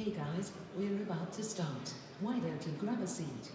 Hey guys, we're about to start. Why don't you grab a seat?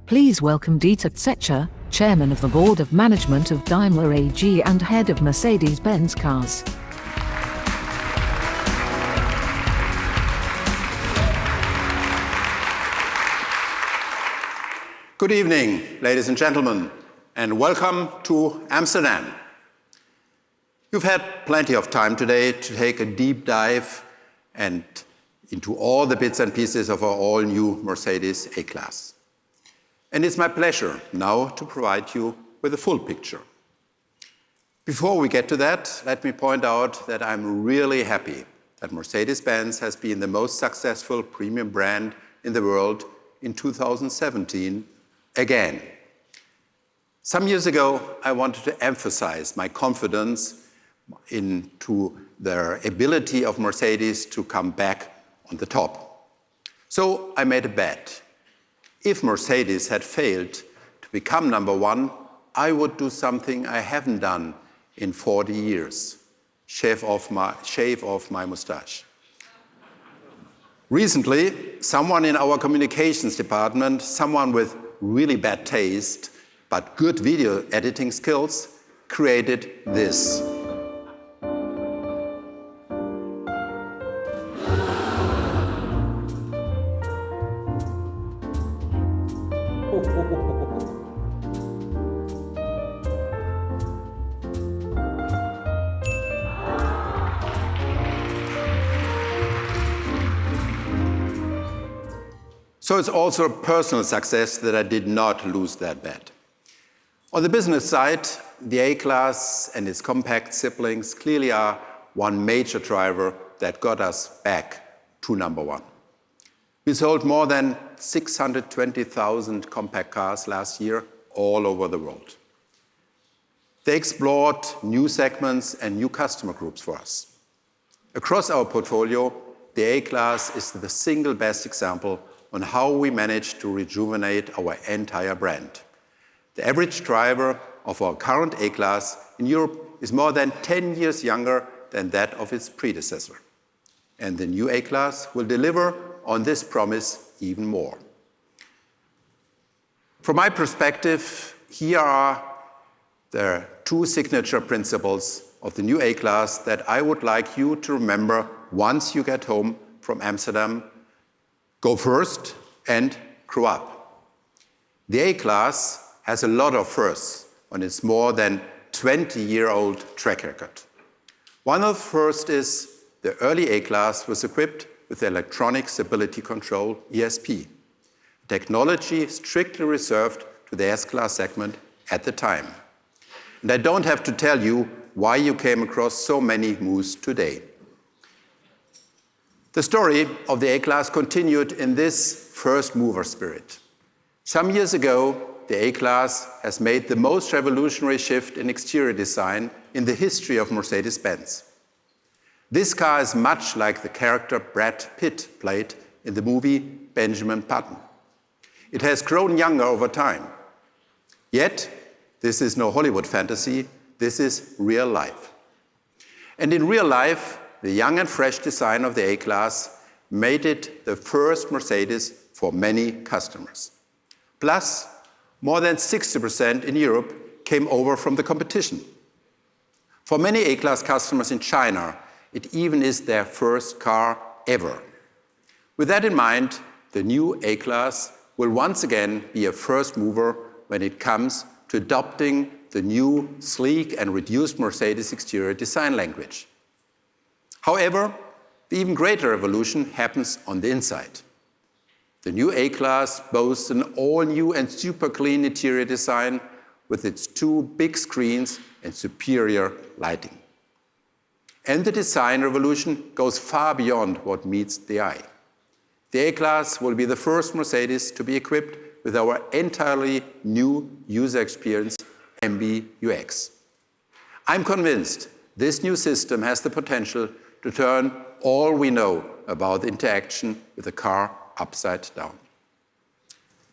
Please welcome Dieter Zetscher, Chairman of the Board of Management of Daimler AG and Head of Mercedes-Benz Cars. Good evening, ladies and gentlemen, and welcome to Amsterdam. You've had plenty of time today to take a deep dive into all the bits and pieces of our all-new Mercedes A-Class. And it's my pleasure now to provide you with a full picture. Before we get to that, let me point out that I'm really happy that Mercedes-Benz has been the most successful premium brand in the world in 2017 again. Some years ago, I wanted to emphasize my confidence into the ability of Mercedes to come back on the top. So I made a bet. If Mercedes had failed to become number one, I would do something I haven't done in 40 years, shave off my mustache. Recently, someone in our communications department, someone with really bad taste, but good video editing skills, created this. So it's also a personal success that I did not lose that bet. On the business side, the A-Class and its compact siblings clearly are one major driver that got us back to number one. We sold more than 620,000 compact cars last year all over the world. They explored new segments and new customer groups for us. Across our portfolio, the A-Class is the single best example on how we managed to rejuvenate our entire brand. The average driver of our current A-Class in Europe is more than 10 years younger than that of its predecessor. And the new A-Class will deliver on this promise even more. From my perspective, here are the two signature principles of the new A-Class that I would like you to remember once you get home from Amsterdam. Go first and grow up. The A-Class has a lot of firsts on its more than 20-year-old track record. One of the first is the early A-Class was equipped with electronic stability control, ESP, technology strictly reserved to the S-Class segment at the time. And I don't have to tell you why you came across so many moves today. The story of the A-Class continued in this first mover spirit. Some years ago, the A-Class has made the most revolutionary shift in exterior design in the history of Mercedes-Benz. This car is much like the character Brad Pitt played in the movie Benjamin Button. It has grown younger over time. Yet, this is no Hollywood fantasy, this is real life. And in real life, the young and fresh design of the A-Class made it the first Mercedes for many customers. Plus, more than 60% in Europe came over from the competition. For many A-Class customers in China, it even is their first car ever. With that in mind, the new A-Class will once again be a first mover when it comes to adopting the new sleek and reduced Mercedes exterior design language. However, the even greater evolution happens on the inside. The new A-Class boasts an all-new and super clean interior design with its two big screens and superior lighting. And the design revolution goes far beyond what meets the eye. The A-Class will be the first Mercedes to be equipped with our entirely new user experience, MBUX. I'm convinced this new system has the potential to turn all we know about the interaction with the car upside down.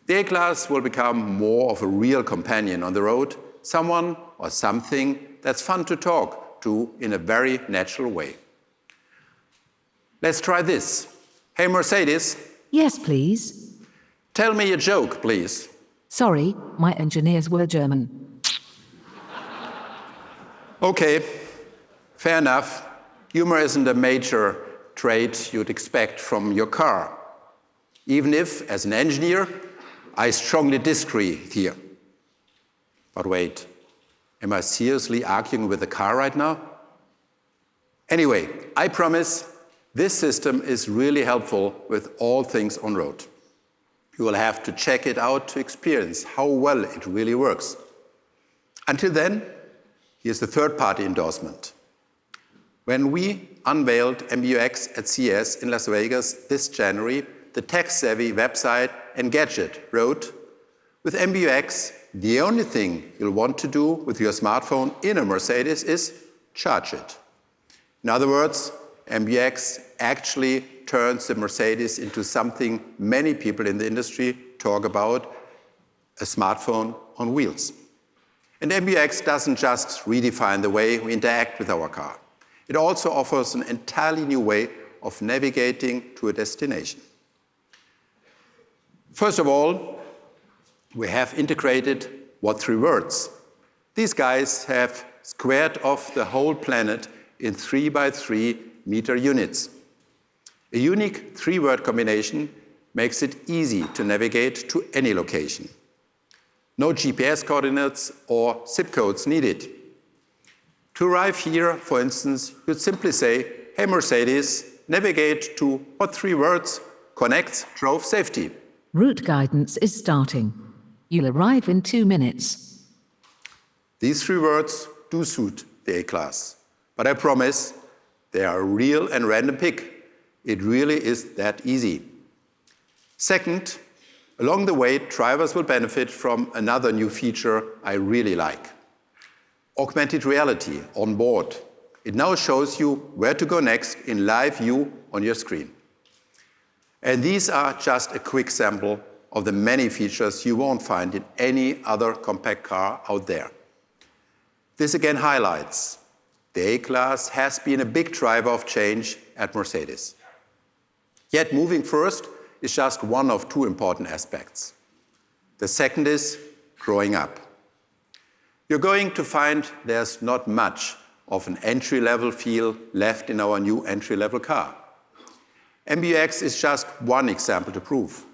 The A-Class will become more of a real companion on the road, someone or something that's fun to talk to in a very natural way. Let's try this. Hey, Mercedes. Yes, please. Tell me a joke, please. Sorry, my engineers were German. Okay, fair enough. Humor isn't a major trait you'd expect from your car. Even if, as an engineer, I strongly disagree here. But wait, am I seriously arguing with the car right now? Anyway, I promise this system is really helpful with all things on road. You will have to check it out to experience how well it really works. Until then, here's the third-party endorsement. When we unveiled MBUX at CES in Las Vegas this January, the tech-savvy website Engadget wrote, "With MBUX, the only thing you'll want to do with your smartphone in a Mercedes is charge it." In other words, MBUX actually turns the Mercedes into something many people in the industry talk about, a smartphone on wheels. And MBUX doesn't just redefine the way we interact with our car. It also offers an entirely new way of navigating to a destination. First of all, we have integrated what three words. These guys have squared off the whole planet in 3x3 meter units. A unique three-word combination makes it easy to navigate to any location. No GPS coordinates or zip codes needed. To arrive here, for instance, you'd simply say, "Hey Mercedes, navigate to what three words connects drove safety." Route guidance is starting. You'll arrive in 2 minutes. These three words do suit the A-Class, but I promise they are a real and random pick. It really is that easy. Second, along the way, drivers will benefit from another new feature I really like. Augmented reality on board. It now shows you where to go next in live view on your screen. And these are just a quick sample of the many features you won't find in any other compact car out there. This again highlights the A-Class has been a big driver of change at Mercedes. Yet moving first is just one of two important aspects. The second is growing up. You're going to find there's not much of an entry-level feel left in our new entry-level car. MBUX is just one example to prove.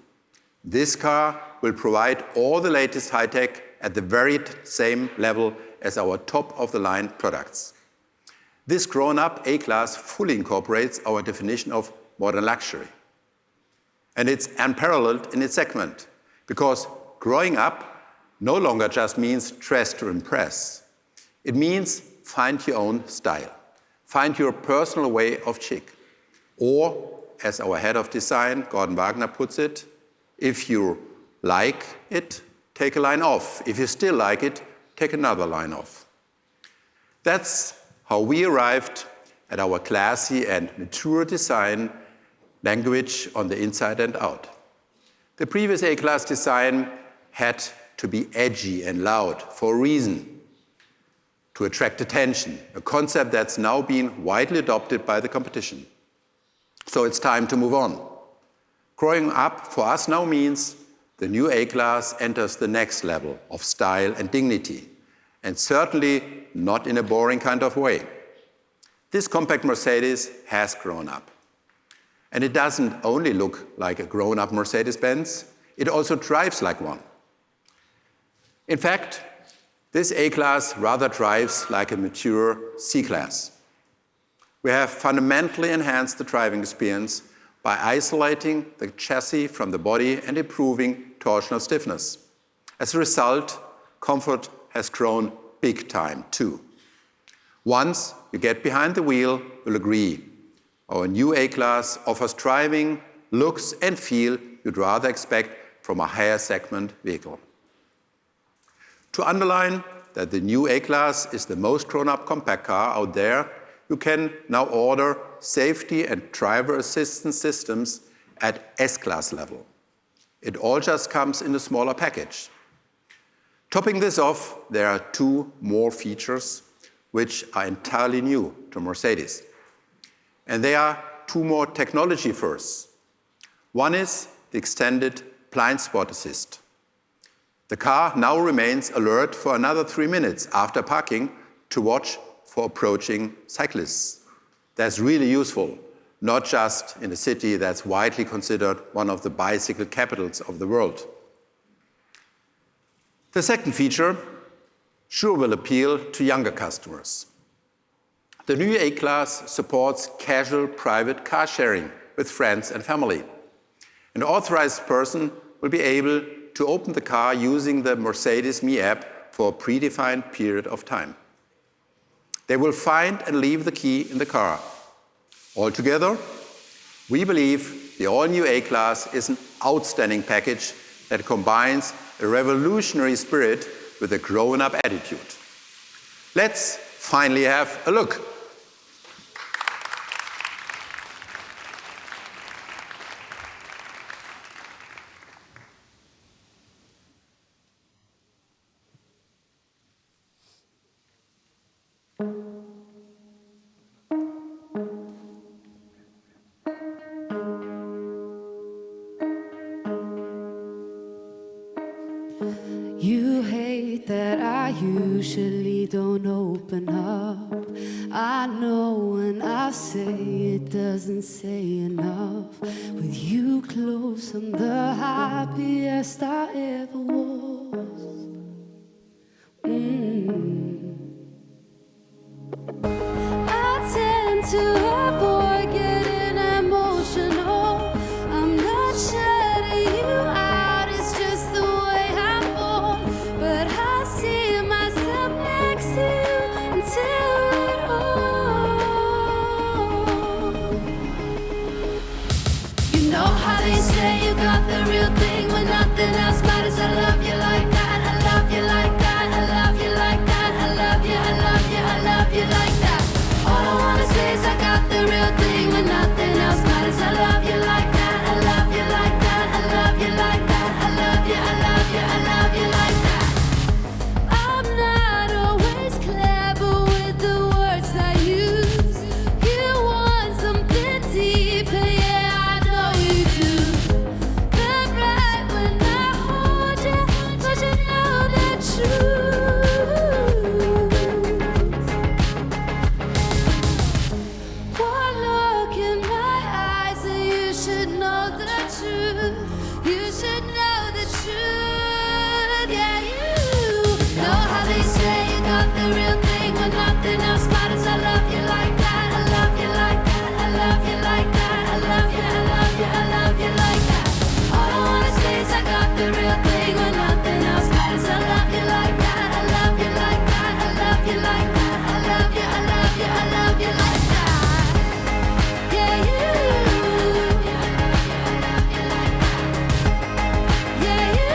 This car will provide all the latest high-tech at the very same level as our top-of-the-line products. This grown-up A-Class fully incorporates our definition of modern luxury. And it's unparalleled in its segment, because growing up no longer just means dress to impress. It means find your own style, find your personal way of chic. Or, as our head of design, Gordon Wagner, puts it, if you like it, take a line off. If you still like it, take another line off. That's how we arrived at our classy and mature design language on the inside and out. The previous A-Class design had to be edgy and loud for a reason. to attract attention, a concept that's now being widely adopted by the competition. So it's time to move on. Growing up for us now means the new A-Class enters the next level of style and dignity, and certainly not in a boring kind of way. This compact Mercedes has grown up. And it doesn't only look like a grown-up Mercedes-Benz, it also drives like one. In fact, this A-Class rather drives like a mature C-Class. We have fundamentally enhanced the driving experience by isolating the chassis from the body and improving torsional stiffness. As a result, comfort has grown big time too. Once you get behind the wheel, you'll agree. Our new A-Class offers driving, looks and feel you'd rather expect from a higher segment vehicle. To underline that the new A-Class is the most grown-up compact car out there, you can now order safety and driver assistance systems at S-Class level. It all just comes in a smaller package. Topping this off, there are two more features which are entirely new to Mercedes. And they are two more technology firsts. One is the extended blind spot assist. The car now remains alert for another 3 minutes after parking to watch for approaching cyclists. That's really useful, not just in a city that's widely considered one of the bicycle capitals of the world. The second feature sure will appeal to younger customers. The new A-Class supports casual private car sharing with friends and family. An authorized person will be able to open the car using the Mercedes Me app for a predefined period of time. They will find and leave the key in the car. Altogether, we believe the all-new A-Class is an outstanding package that combines a revolutionary spirit with a grown-up attitude. Let's finally have a look. You hate that I usually don't open up. I know when I say it doesn't say enough. With you close, I'm the happiest I ever was. I tend to avoid getting emotional. I'm not shutting you out, it's just the way I'm born. But I see myself next to you until we're old. You know how they say you got the real thing when nothing else matters. I love you like that, I love you like that, I love you like that, I love you, I love you, I love you like that. All I wanna say is I got the real thing when nothing else matters. I love you like that, I love you like that, I love you like that, I love you, I love you, I love you like that. I'm not always clever with the words I use. You want something deeper, yeah, I know you do. But right when I hold you, but you know the truth. One look in my eyes and you should know the truth. You should know the truth. Yeah, you know how they say you got the real thing when nothing else matters. I love you like that, I love you like that, I love you like that, I love you, I love you, I love you like that. All I wanna say is I got the real thing when nothing else matters. I love you like that, I love you like that, I love you like that, I love you, I love you, I love you like that. Yeah, you. Yeah, you.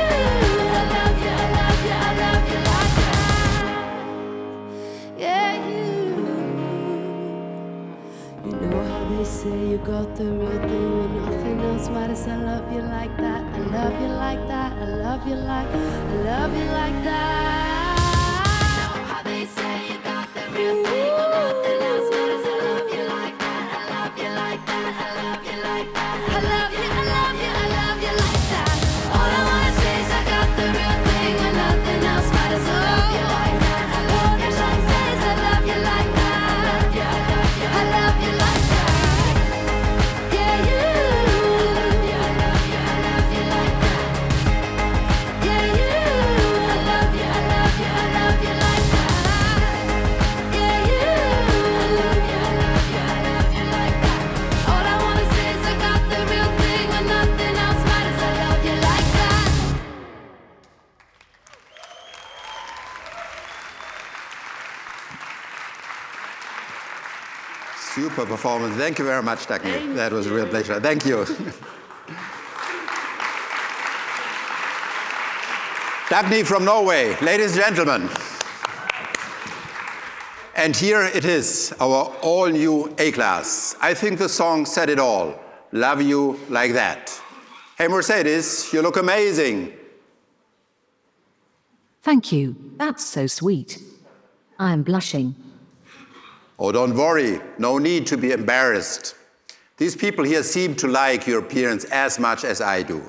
I love you, I love you, I love you like that. Yeah, you. You know how they say you got the real thing when nothing else matters. I love you like that, I love you like that, I love you like, I love you like that. You know how they say you got Super performance. Thank you very much, Dagny. That was a real pleasure. Thank you. Dagny from Norway, ladies and gentlemen. And here it is, our all-new A-Class. I think the song said it all. Love you like that. Hey, Mercedes, you look amazing. Thank you, that's so sweet. I am blushing. Oh, don't worry, no need to be embarrassed. These people here seem to like your appearance as much as I do.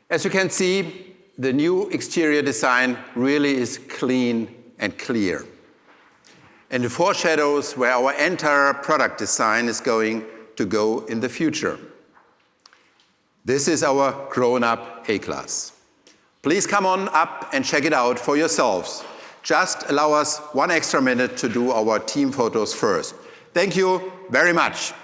As you can see, the new exterior design really is clean and clear. And it foreshadows where our entire product design is going to go in the future. This is our grown-up A-Class. Please come on up and check it out for yourselves. Just allow us 1 extra minute to do our team photos first. Thank you very much.